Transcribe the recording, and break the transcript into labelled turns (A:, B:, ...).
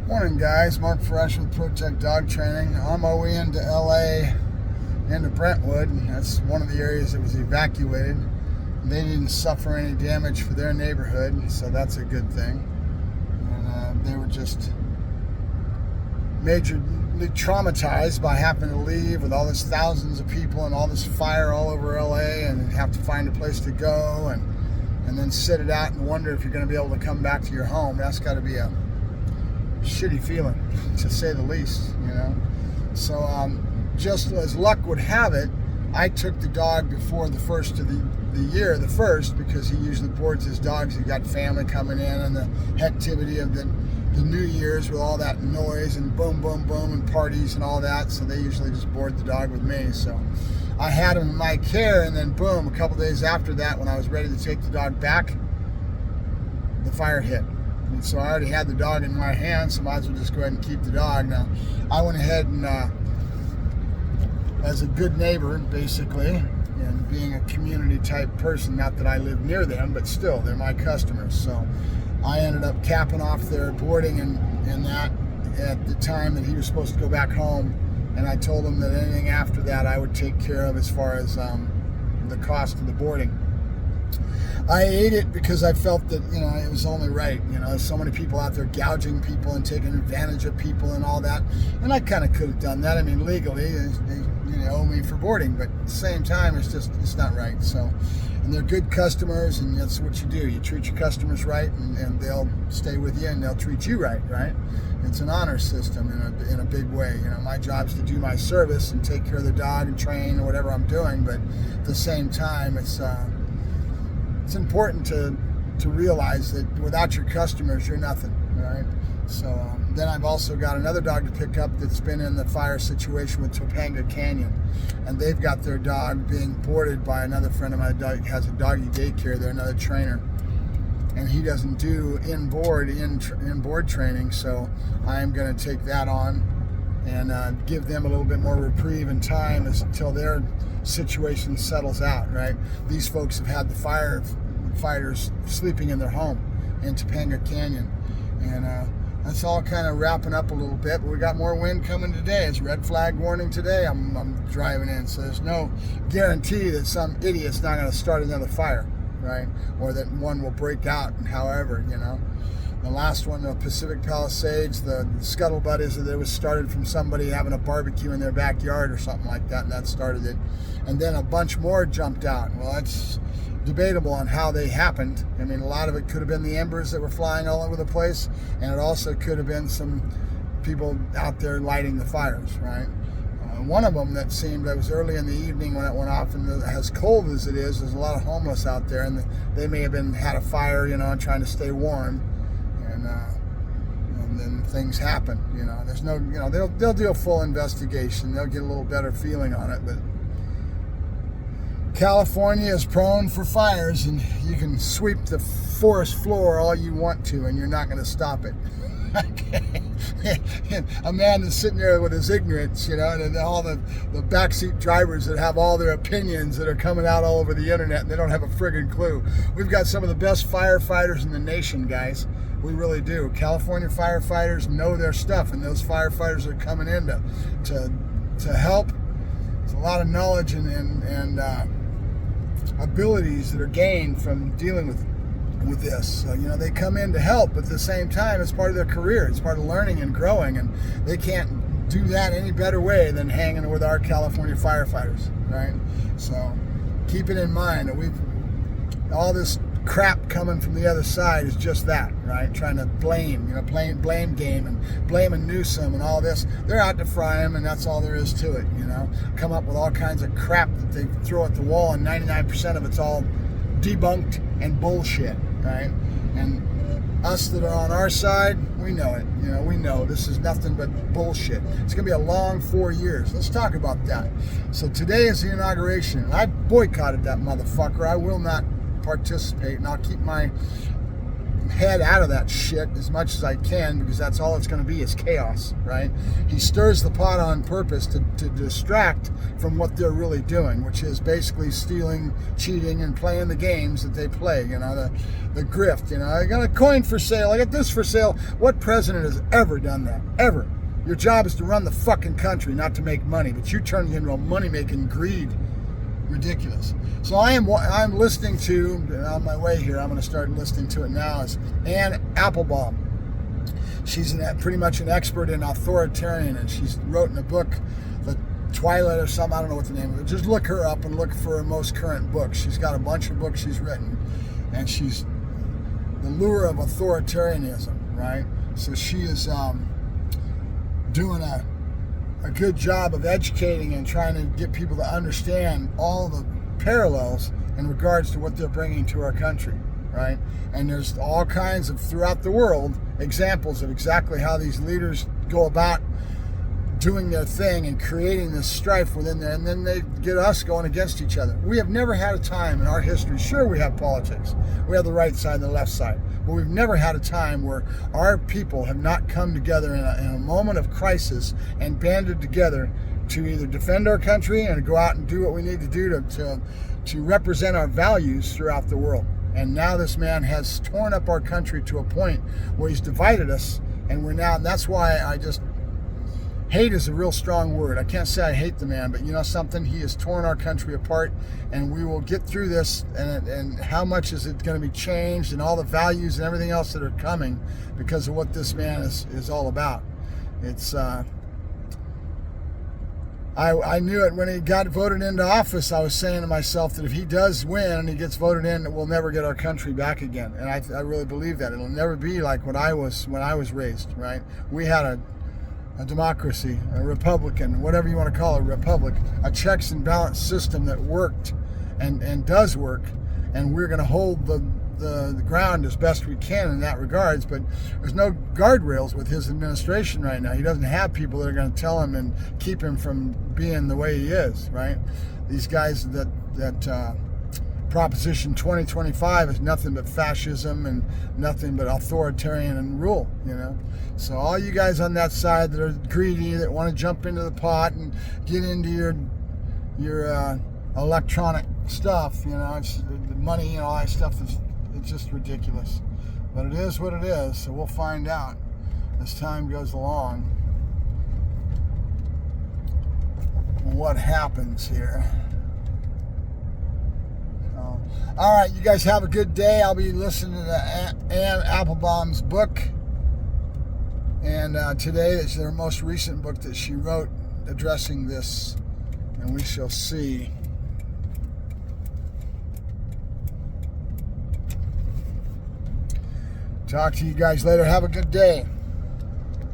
A: Morning, guys. Mark Ferrasci with Protect Dog Training. I'm on my way into LA, into Brentwood. That's one of the areas that was evacuated. They didn't suffer any damage for their neighborhood, so that's a good thing. And they were just majorly traumatized by having to leave with all this thousands of people and all this fire all over LA, and have to find a place to go and then sit it out and wonder if you're going to be able to come back to your home. That's got to be a shitty feeling, to say the least, you know. So just as luck would have it, I took the dog before the first of the year, because he usually boards his dogs. He got family coming in and the activity of the New Year's with all that noise and boom, boom, boom and parties and all that. So they usually just board the dog with me. So I had him in my care, and then boom, a couple days after that, when I was ready to take the dog back, the fire hit. And so I already had the dog in my hands, so might as well just go ahead and keep the dog. Now, I went ahead and, as a good neighbor, basically, and being a community type person, not that I live near them, but still, they're my customers. So I ended up capping off their boarding and that at the time that he was supposed to go back home. And I told him that anything after that I would take care of as far as the cost of the boarding. I ate it because I felt that, you know, it was only right. You know, there's so many people out there gouging people and taking advantage of people and all that. And I kind of could have done that. I mean, legally, they owe me for boarding, but at the same time, it's not right. So, and they're good customers, and that's what you do. You treat your customers right, and they'll stay with you, and they'll treat you right, right? It's an honor system in a big way. You know, my job is to do my service and take care of the dog and train or whatever I'm doing, but at the same time, it's important to realize that without your customers, you're nothing, right? So then I've also got another dog to pick up that's been in the fire situation with Topanga Canyon, and they've got their dog being boarded by another friend of mine that has a doggy daycare. They're another trainer, and he doesn't do in-board training, so I am going to take that on and give them a little bit more reprieve and time until their situation settles out, right? These folks have had the firefighters sleeping in their home in Topanga Canyon, and that's all kind of wrapping up a little bit, but we got more wind coming today. It's red flag warning today. I'm driving in, so there's no guarantee that some idiot's not going to start another fire, right? Or that one will break out, however, you know. The last one, the Pacific Palisades, the scuttlebutt is that it was started from somebody having a barbecue in their backyard or something like that, and that started it. And then a bunch more jumped out. Well, that's debatable on how they happened. I mean, a lot of it could have been the embers that were flying all over the place, and it also could have been some people out there lighting the fires, right? One of them that was early in the evening when it went off, and as cold as it is, there's a lot of homeless out there, and they may have had a fire, you know, trying to stay warm. And then things happen, you know. There's no, you know, they'll do a full investigation. They'll get a little better feeling on it. But California is prone for fires, and you can sweep the forest floor all you want to, and you're not going to stop it. A man that's sitting there with his ignorance, you know, and all the backseat drivers that have all their opinions that are coming out all over the internet, and they don't have a friggin' clue. We've got some of the best firefighters in the nation, guys. We really do. California firefighters know their stuff, and those firefighters are coming in to help. There's a lot of knowledge and abilities that are gained from dealing with this. So, you know, they come in to help, but at the same time, it's part of their career. It's part of learning and growing, and they can't do that any better way than hanging with our California firefighters, right? So keep it in mind that all this crap coming from the other side is just that, right? Trying to blame, you know, blame game and blaming Newsom and all this. They're out to fry him, and that's all there is to it, you know. Come up with all kinds of crap that they throw at the wall, and 99% of it's all debunked and bullshit, right? And us that are on our side, we know it. You know, we know this is nothing but bullshit. It's going to be a long 4 years. Let's talk about that. So today is the inauguration. I boycotted that motherfucker. I will not participate, and I'll keep my head out of that shit as much as I can, because that's all it's going to be is chaos, right? He stirs the pot on purpose to distract from what they're really doing, which is basically stealing, cheating, and playing the games that they play, the grift. I got a coin for sale, I got this for sale. What president has ever done that? Ever? Your job is to run the fucking country, not to make money, but you turn it into a money-making greed. Ridiculous. So I'm listening to, on my way here, I'm going to start listening to it now, is Anne Applebaum. She's pretty much an expert in authoritarian, and she's wrote in a book, The Twilight or something, I don't know what the name of it. Just look her up and look for her most current book. She's got a bunch of books she's written, and she's the lure of authoritarianism, right? So she is doing a good job of educating and trying to get people to understand all the parallels in regards to what they're bringing to our country, right? And there's all kinds of, throughout the world, examples of exactly how these leaders go about doing their thing and creating this strife within there, and then they get us going against each other. We have never had a time in our history, sure, we have politics, we have the right side and the left side, but we've never had a time where our people have not come together in a moment of crisis and banded together to either defend our country and go out and do what we need to do to represent our values throughout the world. And now this man has torn up our country to a point where he's divided us, and that's why hate is a real strong word. I can't say I hate the man, but you know something? He has torn our country apart, and we will get through this, and how much is it going to be changed, and all the values and everything else that are coming because of what this man is all about. It's I knew it when he got voted into office. I was saying to myself that if he does win and he gets voted in, we'll never get our country back again. And I really believe that. It'll never be like when I was raised, right? We had a democracy, a republican, whatever you want to call it, a republic, a checks and balance system that worked and does work, and we're going to hold the ground as best we can in that regards. But there's no guardrails with his administration right now. He doesn't have people that are going to tell him and keep him from being the way he is, right? These guys that Proposition 2025 is nothing but fascism and nothing but authoritarian and rule, So all you guys on that side that are greedy, that want to jump into the pot and get into your electronic stuff, it's the money and all that stuff, it's just ridiculous. But it is what it is, so we'll find out as time goes along what happens here. All right, you guys have a good day. I'll be listening to Anne Applebaum's book. And today is their most recent book that she wrote addressing this. And we shall see. Talk to you guys later. Have a good day.